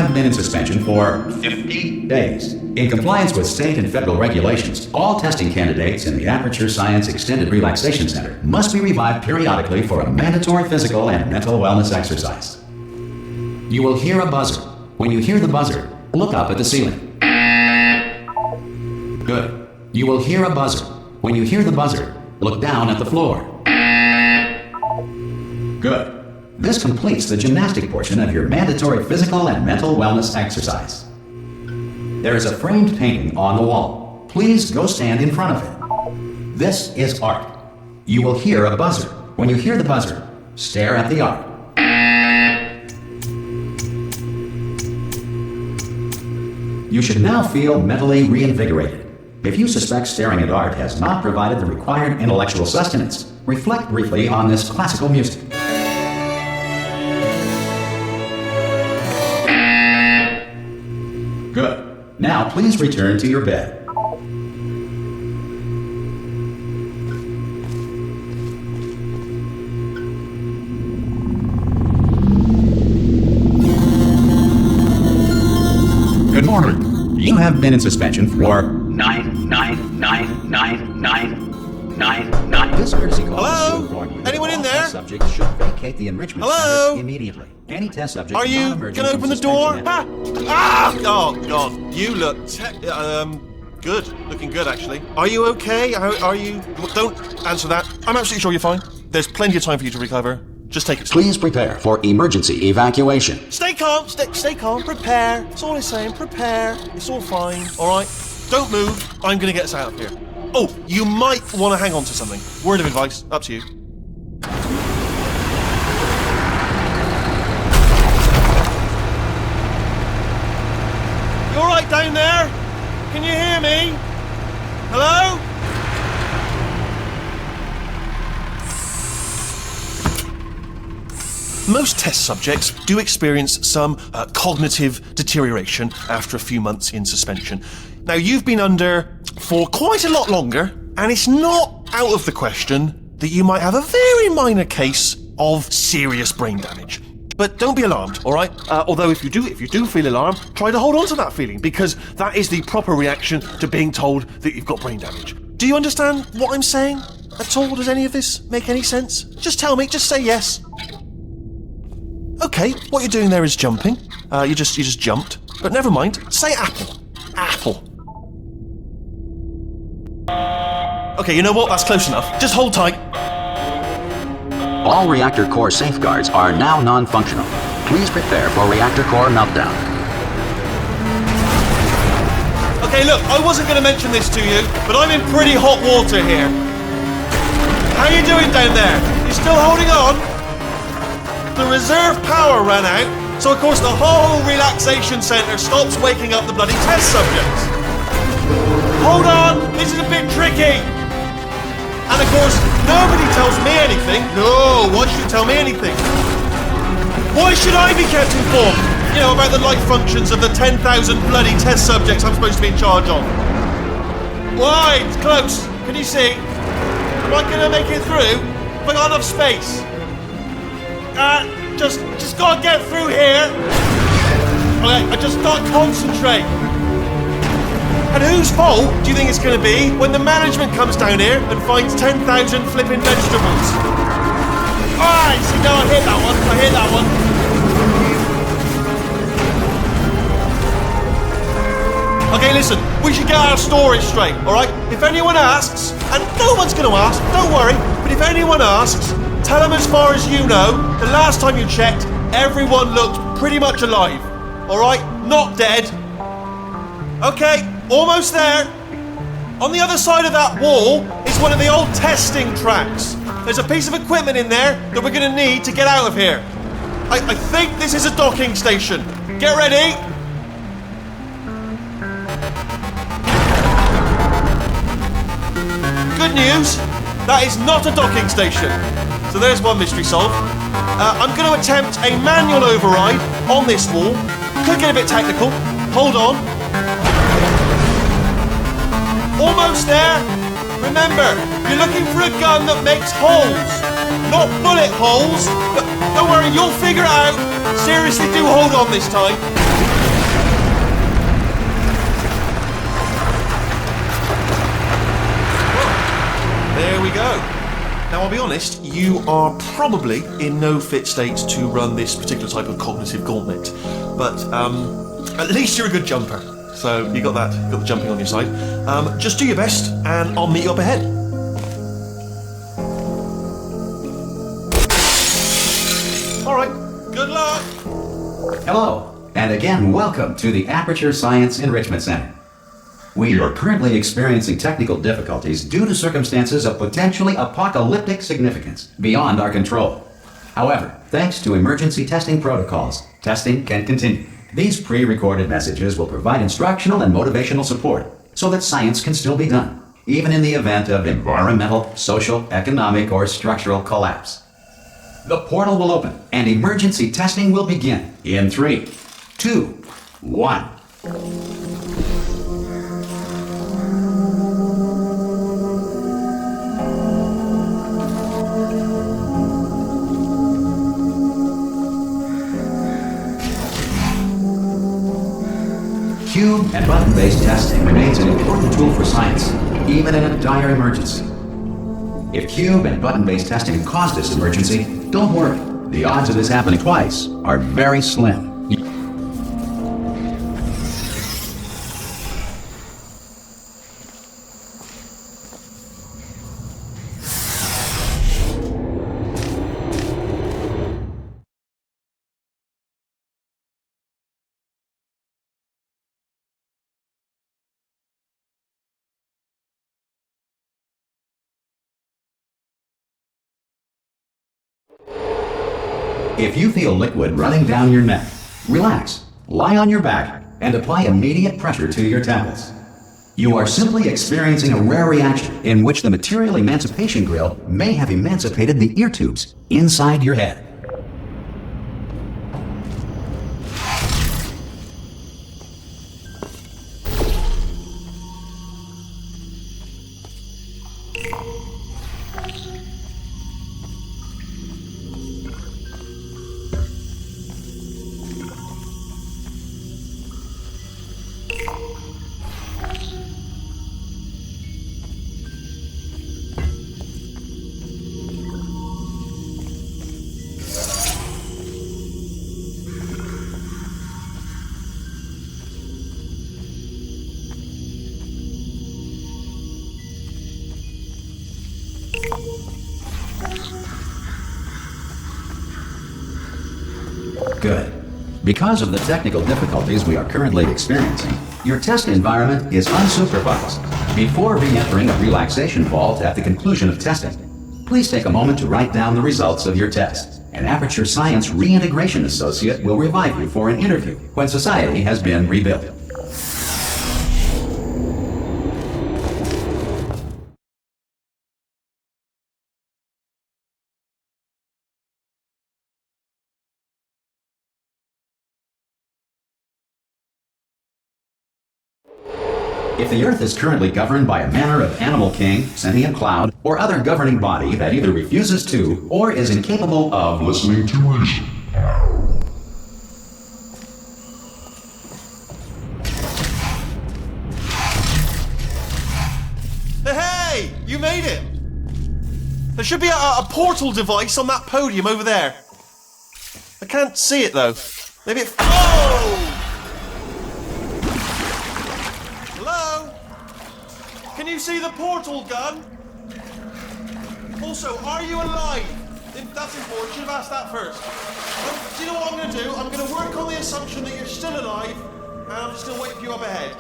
have been in suspension for 50 days. In compliance with state and federal regulations, all testing candidates in the Aperture Science Extended Relaxation Center must be revived periodically for a mandatory physical and mental wellness exercise. You will hear a buzzer. When you hear the buzzer, look up at the ceiling. Good. You will hear a buzzer. When you hear the buzzer, look down at the floor. Good. This completes the gymnastic portion of your mandatory physical and mental wellness exercise. There is a framed painting on the wall. Please go stand in front of it. This is art. You will hear a buzzer. When you hear the buzzer, stare at the art. You should now feel mentally reinvigorated. If you suspect staring at art has not provided the required intellectual sustenance, reflect briefly on this classical music. Good. Now please return to your bed. Good morning. You have been in suspension for 9999999. This courtesy call Hello? should warn you that Anyone in all there? test subjects should vacate the enrichment Hello? center immediately. Any test subject Are you not emerging gonna from open the door? suspension Ah! Oh God, you look good. Looking good, actually. Are you okay? Are you? Don't answer that. I'm absolutely sure you're fine. There's plenty of time for you to recover. Just take it. Please prepare for emergency evacuation. Stay calm. Stay calm. Prepare. That's all I'm saying. Prepare. It's all fine. All right. Don't move. I'm gonna get us out of here. Oh, you might want to hang on to something. Word of advice. Up to you. You all right down there? Can you hear me? Hello? Most test subjects do experience some cognitive deterioration after a few months in suspension. Now, you've been under for quite a lot longer, and it's not out of the question that you might have a very minor case of serious brain damage. But don't be alarmed, all right? Although if you do feel alarmed, try to hold on to that feeling, because that is the proper reaction to being told that you've got brain damage. Do you understand what I'm saying at all? Does any of this make any sense? Just tell me, just say yes. Okay, what you're doing there is jumping. You just jumped. But never mind, say apple. Apple. Okay, you know what? That's close enough. Just hold tight. All reactor core safeguards are now non-functional. Please prepare for reactor core meltdown. Okay, look, I wasn't going to mention this to you, but I'm in pretty hot water here. How you doing down there? You still holding on? The reserve power ran out, so of course the whole relaxation centre stops waking up the bloody test subjects. Hold on, this is a bit tricky. And of course, nobody tells me anything. No, why should you tell me anything? Why should I be kept informed? You know, about the life functions of the 10,000 bloody test subjects I'm supposed to be in charge of. Why? It's close. Can you see? Am I gonna make it through? Have I got enough space? Just gotta get through here. Okay, I just gotta concentrate. And whose fault do you think it's gonna be when the management comes down here and finds 10,000 flipping vegetables? Alright, see, no, I hit that one. Okay, listen, we should get our story straight, alright? If anyone asks, and no one's gonna ask, don't worry, but if anyone asks, tell them as far as you know, the last time you checked, everyone looked pretty much alive. Alright? Not dead. Okay, almost there. On the other side of that wall is one of the old testing tracks. There's a piece of equipment in there that we're gonna need to get out of here. I think this is a docking station. Get ready. Good news, that is not a docking station. So there's one mystery solved. I'm going to attempt a manual override on this wall. Could get a bit technical. Hold on. Almost there. Remember, you're looking for a gun that makes holes, not bullet holes. But don't worry, you'll figure it out. Seriously, do hold on this time. we go. Now, I'll be honest, you are probably in no fit state to run this particular type of cognitive gauntlet, but at least you're a good jumper. So you got the jumping on your side. Just do your best, and I'll meet you up ahead. All right, good luck. Hello, and again, welcome to the Aperture Science Enrichment Center. We are currently experiencing technical difficulties due to circumstances of potentially apocalyptic significance beyond our control. However, thanks to emergency testing protocols, testing can continue. These pre-recorded messages will provide instructional and motivational support so that science can still be done, even in the event of environmental, social, economic, or structural collapse. The portal will open and emergency testing will begin in 3, 2, 1. Cube and button-based testing remains an important tool for science, even in a dire emergency. If cube and button-based testing caused this emergency, don't worry. The odds of this happening twice are very slim. If you feel liquid running down your neck, relax, lie on your back, and apply immediate pressure to your temples. You are simply experiencing a rare reaction in which the material emancipation grill may have emancipated the ear tubes inside your head. Good. Because of the technical difficulties we are currently experiencing, your test environment is unsupervised. Before re-entering a relaxation vault at the conclusion of testing, please take a moment to write down the results of your test. An Aperture Science Reintegration Associate will revive you for an interview when society has been rebuilt. If the Earth is currently governed by a manner of animal king, sentient cloud, or other governing body that either refuses to or is incapable of listening to reason, Hey! You made it! There should be a portal device on that podium over there. I can't see it though. Maybe it... Oh! Can you see the portal gun? Also, are you alive? That's important. Should have asked that first. Do you know what I'm going to do? I'm going to work on the assumption that you're still alive, and I'm just going to wait for you up ahead.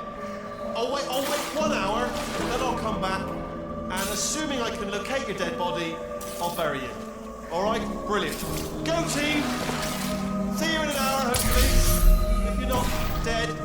I'll wait 1 hour, then I'll come back, and assuming I can locate your dead body, I'll bury you. All right? Brilliant. Go team. See you in an hour, hopefully. If you're not dead.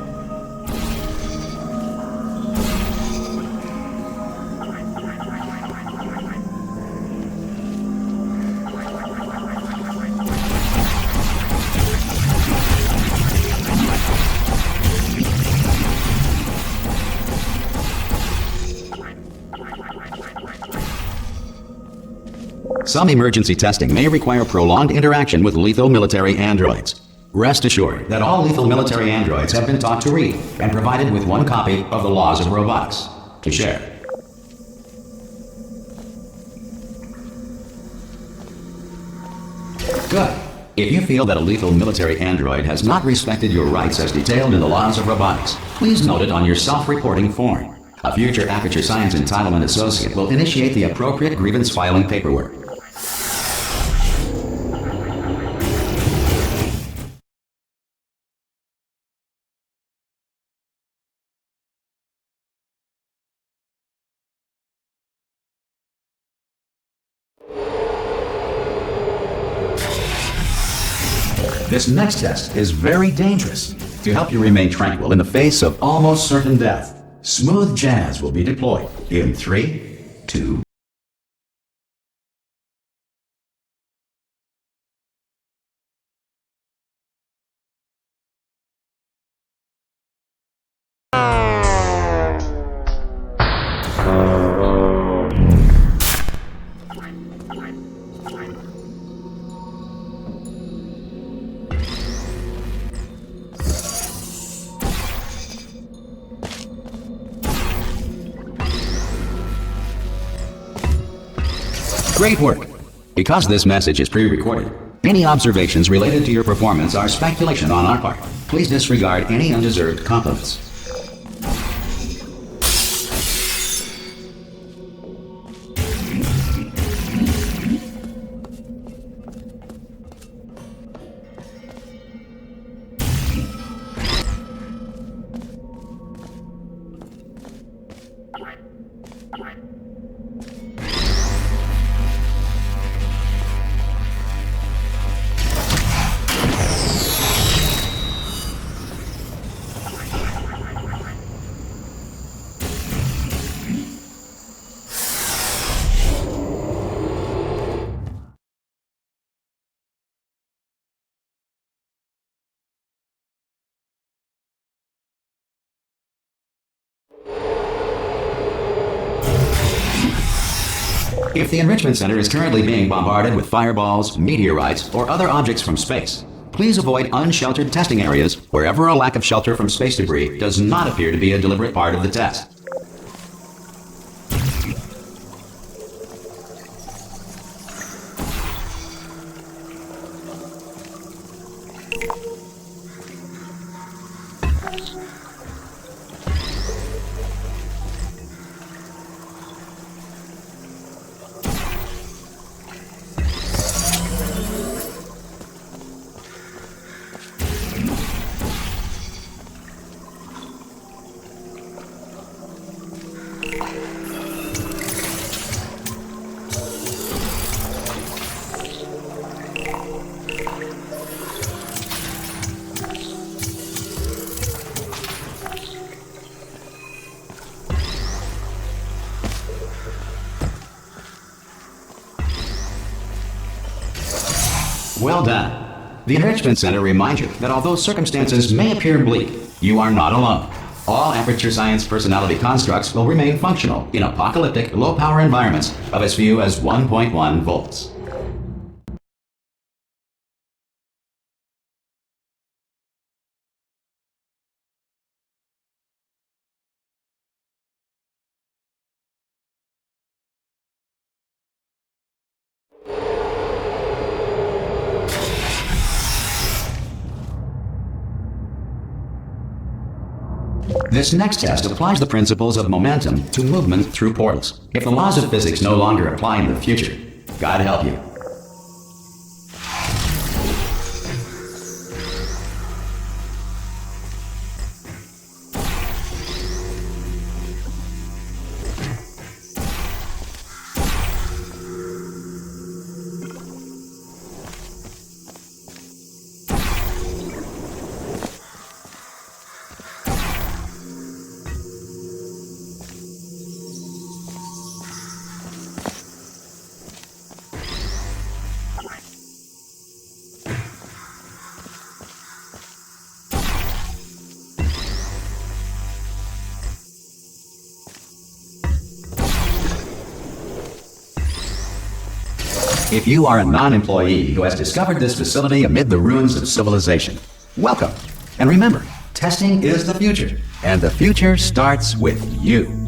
Some emergency testing may require prolonged interaction with lethal military androids. Rest assured that all lethal military androids have been taught to read and provided with one copy of the Laws of Robotics to share. Good. If you feel that a lethal military android has not respected your rights as detailed in the laws of robotics, please note it on your self-reporting form. A future Aperture Science Entitlement Associate will initiate the appropriate grievance filing paperwork. This next test is very dangerous. To help you remain tranquil in the face of almost certain death, smooth jazz will be deployed in 3, 2, Great work! Because this message is pre-recorded, any observations related to your performance are speculation on our part. Please disregard any undeserved compliments. If the Enrichment Center is currently being bombarded with fireballs, meteorites, or other objects from space, please avoid unsheltered testing areas wherever a lack of shelter from space debris does not appear to be a deliberate part of the test. Well done. The Enrichment Center reminds you that although circumstances may appear bleak, you are not alone. All Aperture Science personality constructs will remain functional in apocalyptic, low-power environments of as few as 1.1 volts. This next test applies the principles of momentum to movement through portals. If the laws of physics no longer apply in the future, God help you. If you are a non-employee who has discovered this facility amid the ruins of civilization, welcome. And remember, testing is the future, and the future starts with you.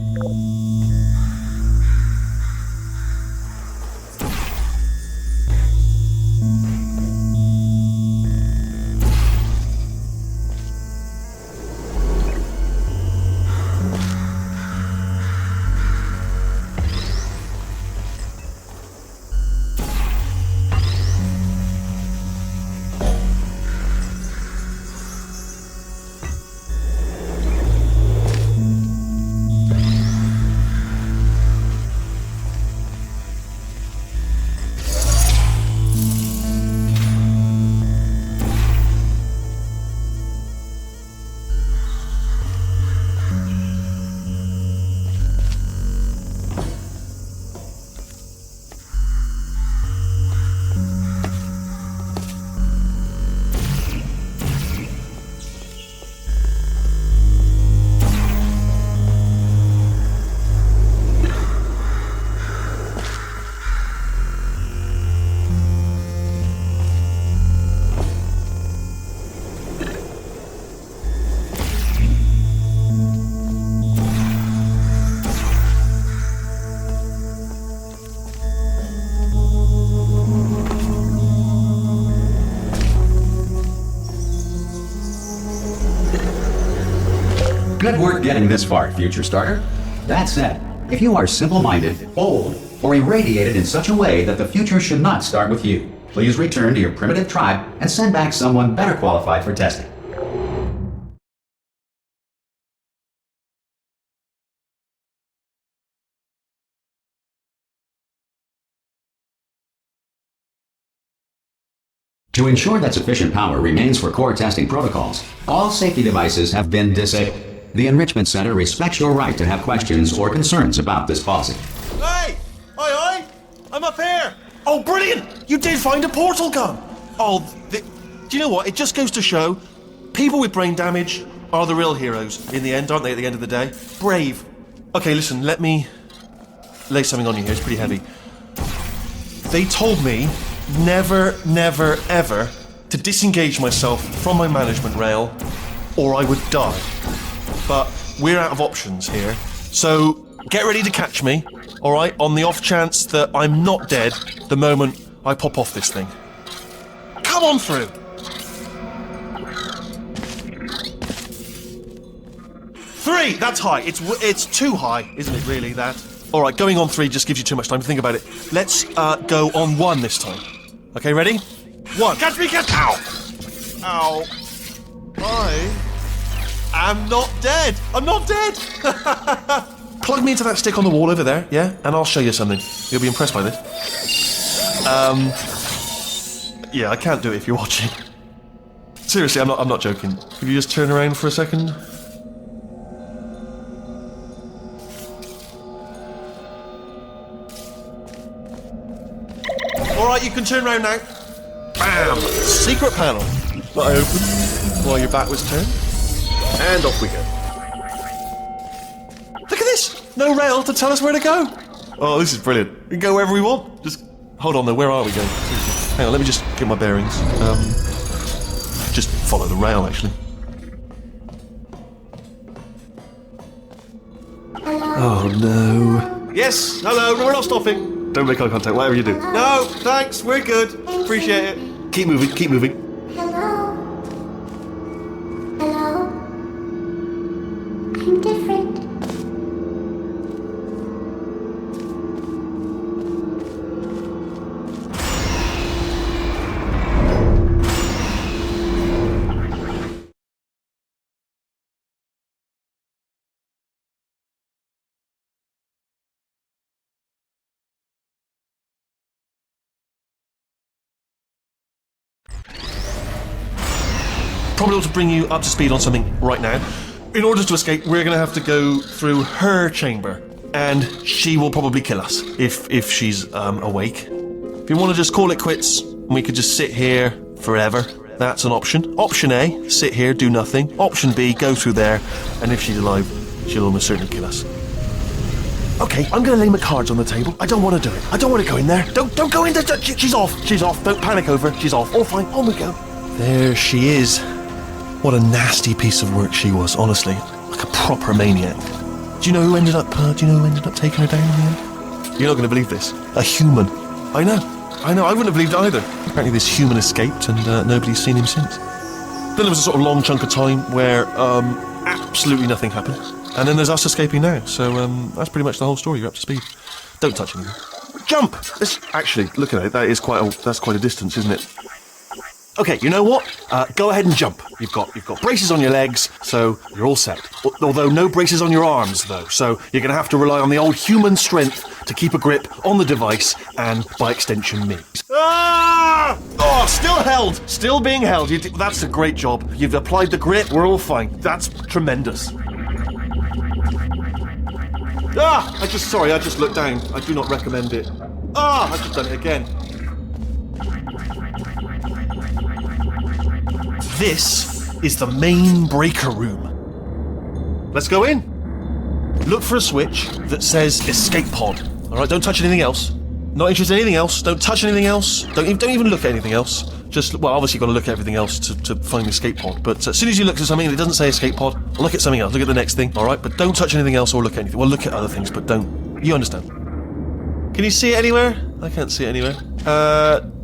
Good work getting this far, future starter. That said, if you are simple-minded, old, or irradiated in such a way that the future should not start with you, please return to your primitive tribe and send back someone better qualified for testing. To ensure that sufficient power remains for core testing protocols, all safety devices have been disabled. The Enrichment Center respects your right to have questions or concerns about this policy. Hey! Aye, I'm up here! Oh, brilliant! You did find a portal gun! Oh, do you know what? It just goes to show, people with brain damage are the real heroes in the end, aren't they, at the end of the day? Brave. Okay, listen, let me lay something on you here. It's pretty heavy. They told me never, never, ever to disengage myself from my management rail or I would die. But we're out of options here, so get ready to catch me, alright, on the off chance that I'm not dead the moment I pop off this thing. Come on through! Three! That's high. It's too high, isn't it, really, that? Alright, going on 3 just gives you too much time to think about it. Let's go on 1 this time. Okay, ready? 1. Catch me, catch! Ow! Ow. I am not dead! I'm not dead! Plug me into that stick on the wall over there, yeah? And I'll show you something. You'll be impressed by this. Yeah, I can't do it if you're watching. Seriously, I'm not joking. Could you just turn around for a second? Alright, you can turn around now. Bam! Secret panel. That I opened while your back was turned. And off we go. Look at this! No rail to tell us where to go. Oh, this is brilliant. We can go wherever we want. Just hold on though, where are we going? Hang on, let me just get my bearings. Just follow the rail, actually. Oh no. Yes, hello, we're not stopping. Don't make eye contact, whatever you do. No, thanks, we're good. Appreciate it. Keep moving, keep moving. Hello? Hello? I'm different. Probably ought to bring you up to speed on something right now. In order to escape, we're going to have to go through her chamber, and she will probably kill us if she's awake. If you want to just call it quits, we could just sit here forever. That's an option. Option A, sit here, do nothing. Option B, go through there, and if she's alive, she'll almost certainly kill us. Okay, I'm going to lay my cards on the table. I don't want to do it. I don't want to go in there. Don't go in there. She's off. She's off. Don't panic over her. She's off. All fine. On we go. There she is. What a nasty piece of work she was, honestly. Like a proper maniac. Do you know who ended up taking her down in the end? You're not going to believe this. A human. I know. I wouldn't have believed it either. Apparently this human escaped and nobody's seen him since. Then there was a sort of long chunk of time where absolutely nothing happened. And then there's us escaping now. So that's pretty much the whole story. You're up to speed. Don't touch anything. Jump! Actually, look at it. That's quite a distance, isn't it? Okay, you know what? Go ahead and jump. You've got braces on your legs, so you're all set. Although no braces on your arms, though. So you're going to have to rely on the old human strength to keep a grip on the device, and by extension, me. Ah! Oh, still held. Still being held. That's a great job. You've applied the grip. We're all fine. That's tremendous. Ah! I just looked down. I do not recommend it. Ah! I've just done it again. This is the main breaker room. Let's go in. Look for a switch that says escape pod. All right, don't touch anything else. Not interested in anything else. Don't touch anything else. Don't even look at anything else. Obviously you've got to look at everything else to find the escape pod. But as soon as you look at something that doesn't say escape pod, look at something else. Look at the next thing. All right, but don't touch anything else or look at anything. Well, look at other things, but don't. You understand? Can you see it anywhere? I can't see it anywhere.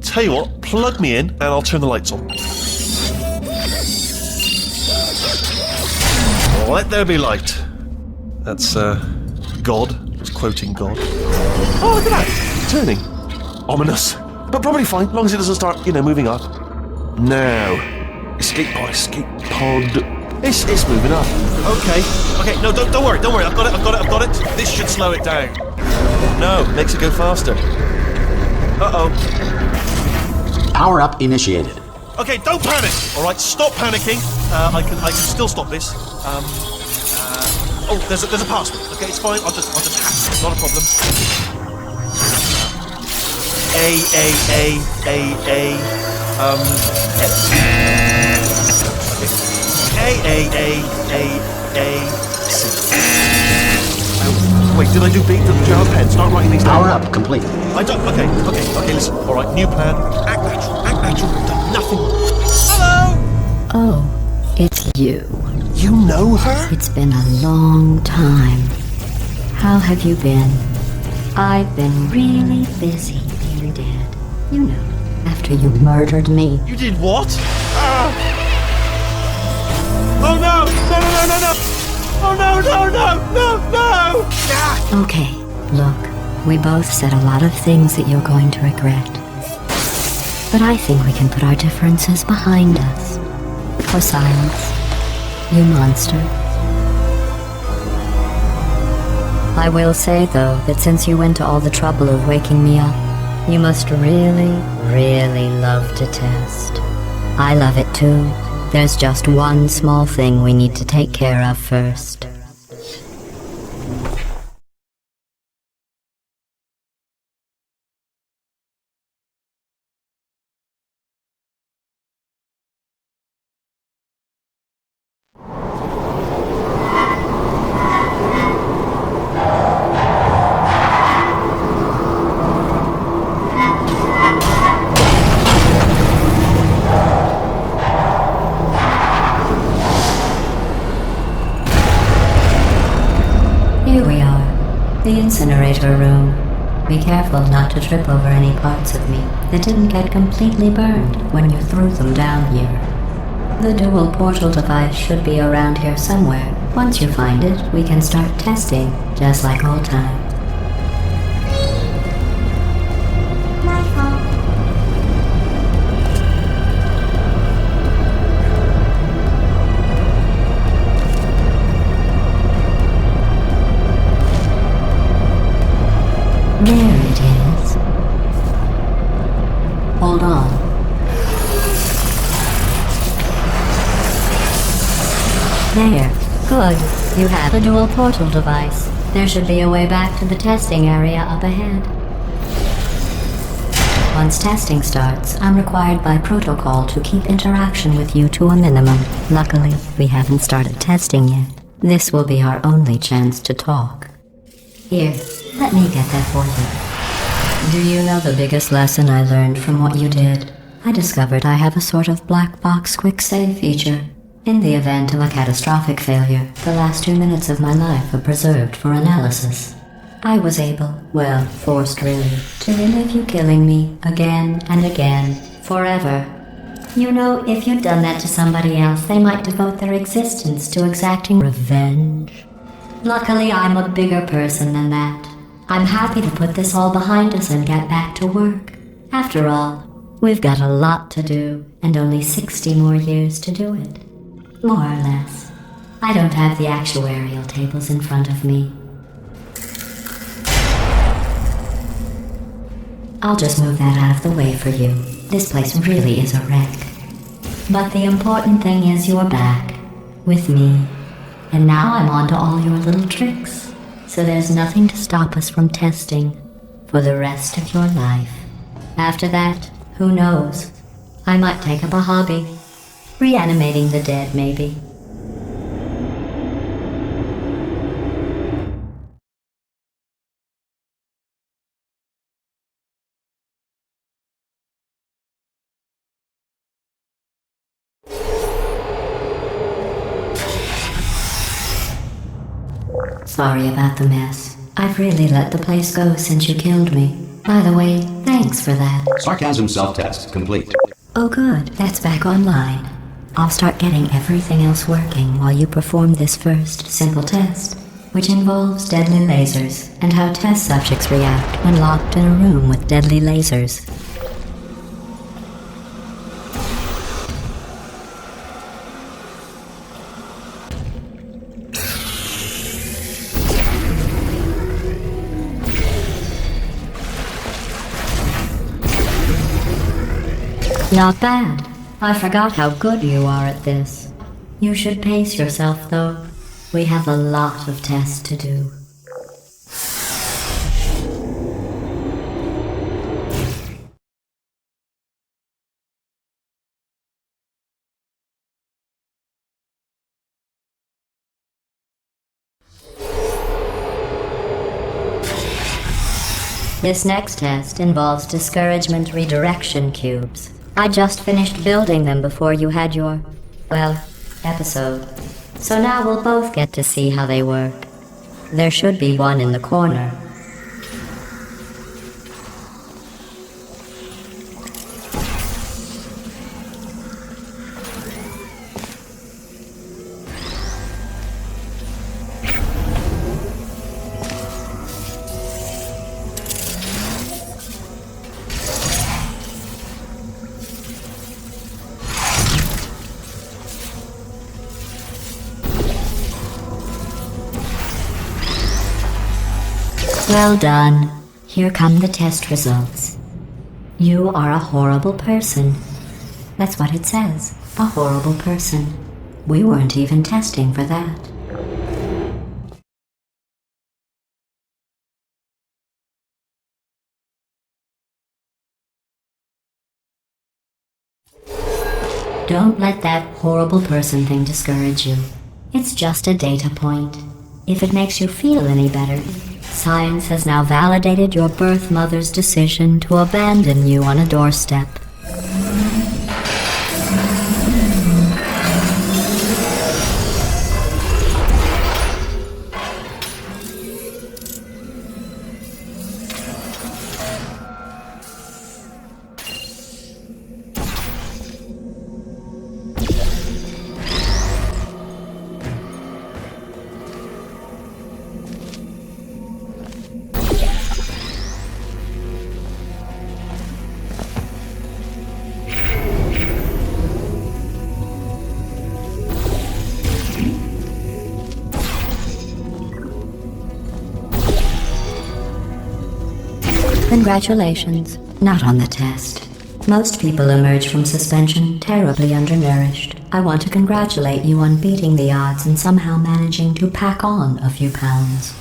Tell you what, plug me in and I'll turn the lights on. Let there be light. That's, God. Just quoting God. Oh, look at that. Turning. Ominous. But probably fine, as long as it doesn't start, moving up. Now. Escape pod. It's moving up. Okay, no, don't worry. I've got it. This should slow it down. No, makes it go faster. Uh-oh. Power up initiated. Okay, don't panic. All right, stop panicking. I can still stop this. Oh, there's a password. Okay, it's fine. I'll just hack it. Not a problem. C. Wait, did I do B? Jar pen. Start writing these down. Power up complete. I don't. Okay. Listen. All right, new plan. Act natural. Done nothing. Hello. Oh, it's you. You know her? It's been a long time. How have you been? I've been really busy, dear Dad. You know, after you murdered me. You did what? Oh no! No! Oh no! Ah! Okay, look, we both said a lot of things that you're going to regret. But I think we can put our differences behind us. For silence, you monster. I will say, though, that since you went to all the trouble of waking me up, you must really, really love to test. I love it too. There's just one small thing we need to take care of first. Here we are, the incinerator room. Be careful not to trip over any parts of me that didn't get completely burned when you threw them down here. The dual portal device should be around here somewhere. Once you find it, we can start testing, just like old times. There it is. Hold on. There. Good. You have a dual portal device. There should be a way back to the testing area up ahead. Once testing starts, I'm required by protocol to keep interaction with you to a minimum. Luckily, we haven't started testing yet. This will be our only chance to talk. Here, let me get that for you. Do you know the biggest lesson I learned from what you did? I discovered I have a sort of black box quick save feature. In the event of a catastrophic failure, the last 2 minutes of my life are preserved for analysis. I was able, well, forced really, to relive you killing me again and again, forever. You know, if you'd done that to somebody else, they might devote their existence to exacting revenge. Luckily, I'm a bigger person than that. I'm happy to put this all behind us and get back to work. After all, we've got a lot to do, and only 60 more years to do it. More or less. I don't have the actuarial tables in front of me. I'll just move that out of the way for you. This place really is a wreck. But the important thing is you're back. With me. And now I'm on to all your little tricks. So there's nothing to stop us from testing for the rest of your life. After that, who knows? I might take up a hobby. Reanimating the dead, maybe. Sorry about the mess. I've really let the place go since you killed me. By the way, thanks for that. Sarcasm self-test complete. Oh good, that's back online. I'll start getting everything else working while you perform this first simple test, which involves deadly lasers and how test subjects react when locked in a room with deadly lasers. Not bad. I forgot how good you are at this. You should pace yourself, though. We have a lot of tests to do. This next test involves discouragement redirection cubes. I just finished building them before you had your, well, episode. So now we'll both get to see how they work. There should be one in the corner. Well done. Here come the test results. You are a horrible person. That's what it says. A horrible person. We weren't even testing for that. Don't let that horrible person thing discourage you. It's just a data point. If it makes you feel any better, science has now validated your birth mother's decision to abandon you on a doorstep. Congratulations. Not on the test. Most people emerge from suspension terribly undernourished. I want to congratulate you on beating the odds and somehow managing to pack on a few pounds.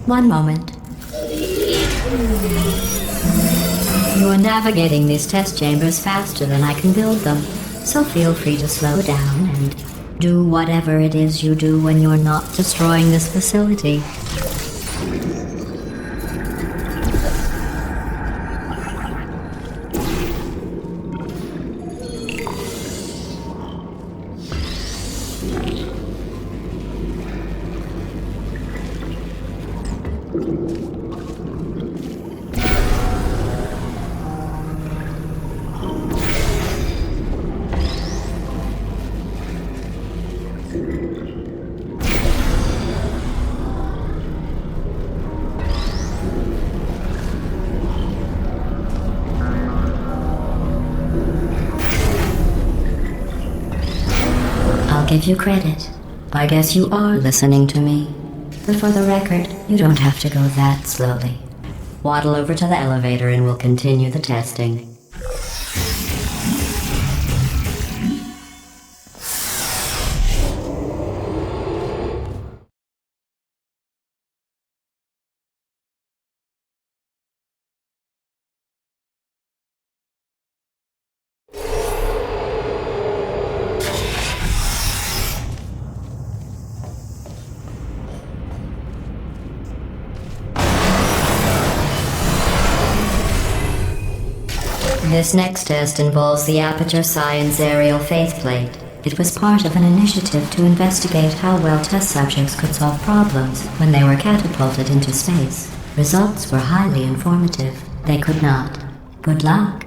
One moment. You are navigating these test chambers faster than I can build them, so feel free to slow down and do whatever it is you do when you're not destroying this facility. Give you credit. I guess you are listening to me. But for the record, you don't have to go that slowly. Waddle over to the elevator and we'll continue the testing. This next test involves the Aperture Science Aerial Faith Plate. It was part of an initiative to investigate how well test subjects could solve problems when they were catapulted into space. Results were highly informative. They could not. Good luck.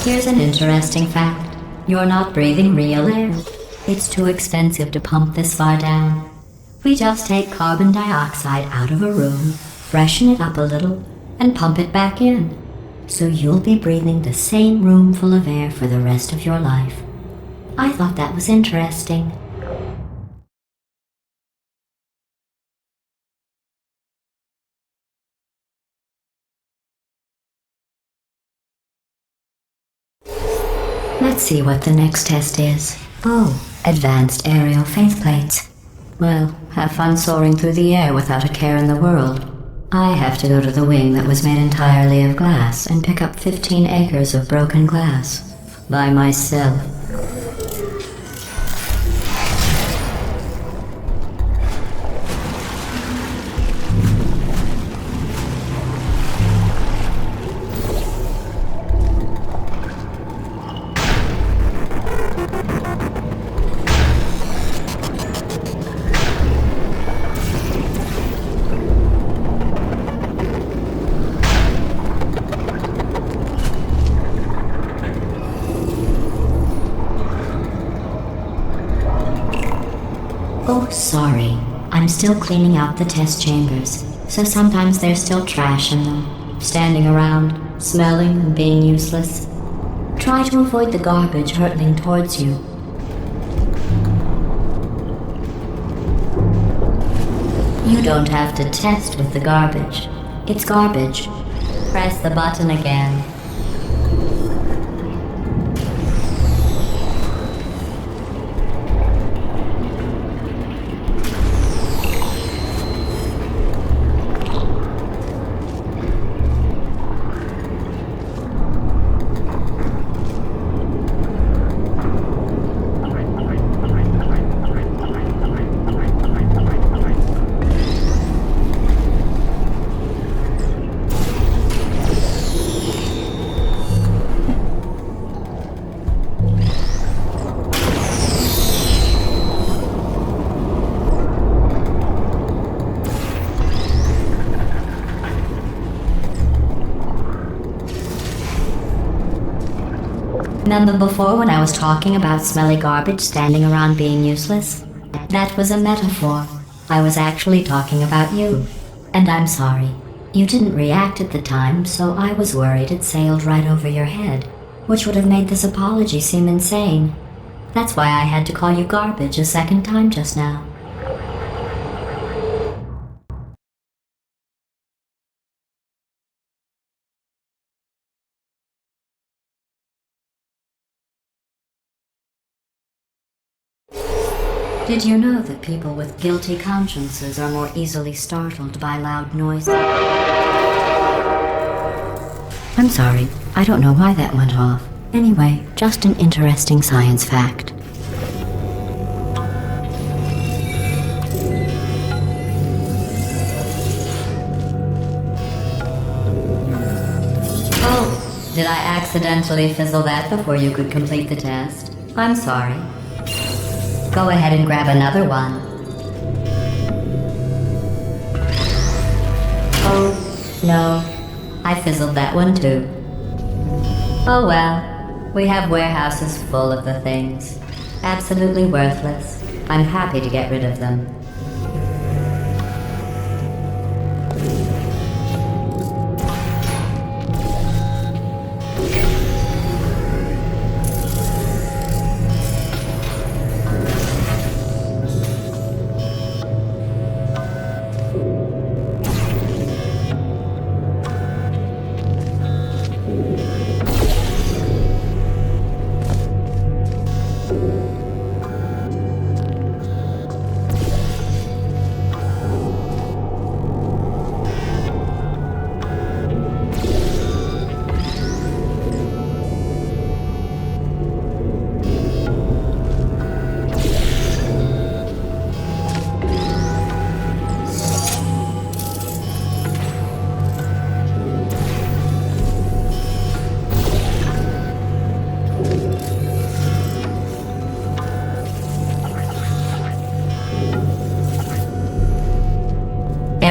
Here's an interesting fact. You're not breathing real air. It's too expensive to pump this far down. We just take carbon dioxide out of a room, freshen it up a little, and pump it back in. So you'll be breathing the same room full of air for the rest of your life. I thought that was interesting. Let's see what the next test is. Oh, advanced aerial faceplates. Well, have fun soaring through the air without a care in the world. I have to go to the wing that was made entirely of glass and pick up 15 acres of broken glass. By myself. Oh, sorry. I'm still cleaning out the test chambers, so sometimes there's still trash in them, standing around, smelling and being useless. Try to avoid the garbage hurtling towards you. You don't have to test with the garbage. It's garbage. Press the button again. Remember before when I was talking about smelly garbage standing around being useless? That was a metaphor. I was actually talking about you. And I'm sorry. You didn't react at the time, so I was worried it sailed right over your head, which would have made this apology seem insane. That's why I had to call you garbage a second time just now. Did you know that people with guilty consciences are more easily startled by loud noises? I'm sorry, I don't know why that went off. Anyway, just an interesting science fact. Oh, did I accidentally fizzle that before you could complete the test? I'm sorry. Go ahead and grab another one. Oh, no. I fizzled that one too. Oh well. We have warehouses full of the things. Absolutely worthless. I'm happy to get rid of them.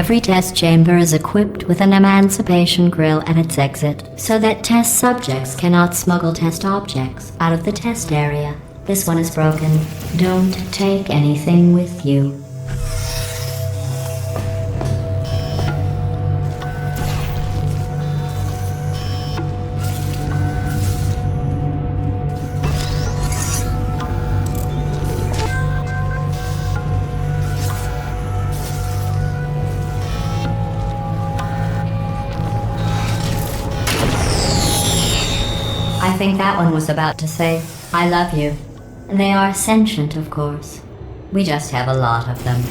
Every test chamber is equipped with an emancipation grill at its exit, so that test subjects cannot smuggle test objects out of the test area. This one is broken. Don't take anything with you. I think that one was about to say, I love you. They are sentient, of course. We just have a lot of them.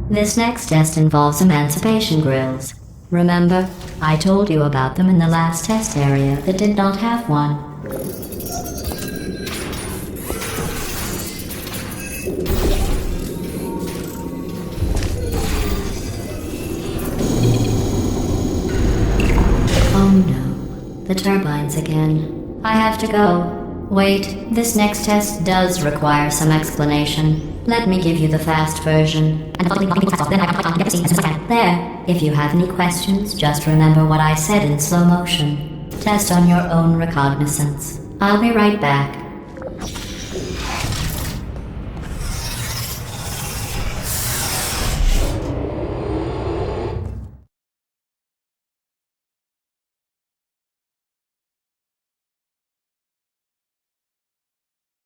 This next test involves emancipation grills. Remember, I told you about them in the last test area that did not have one. Oh no, the turbines again. I have to go. Wait, this next test does require some explanation. Let me give you the fast version. There, if you have any questions, just remember what I said in slow motion. Test on your own recognizance. I'll be right back.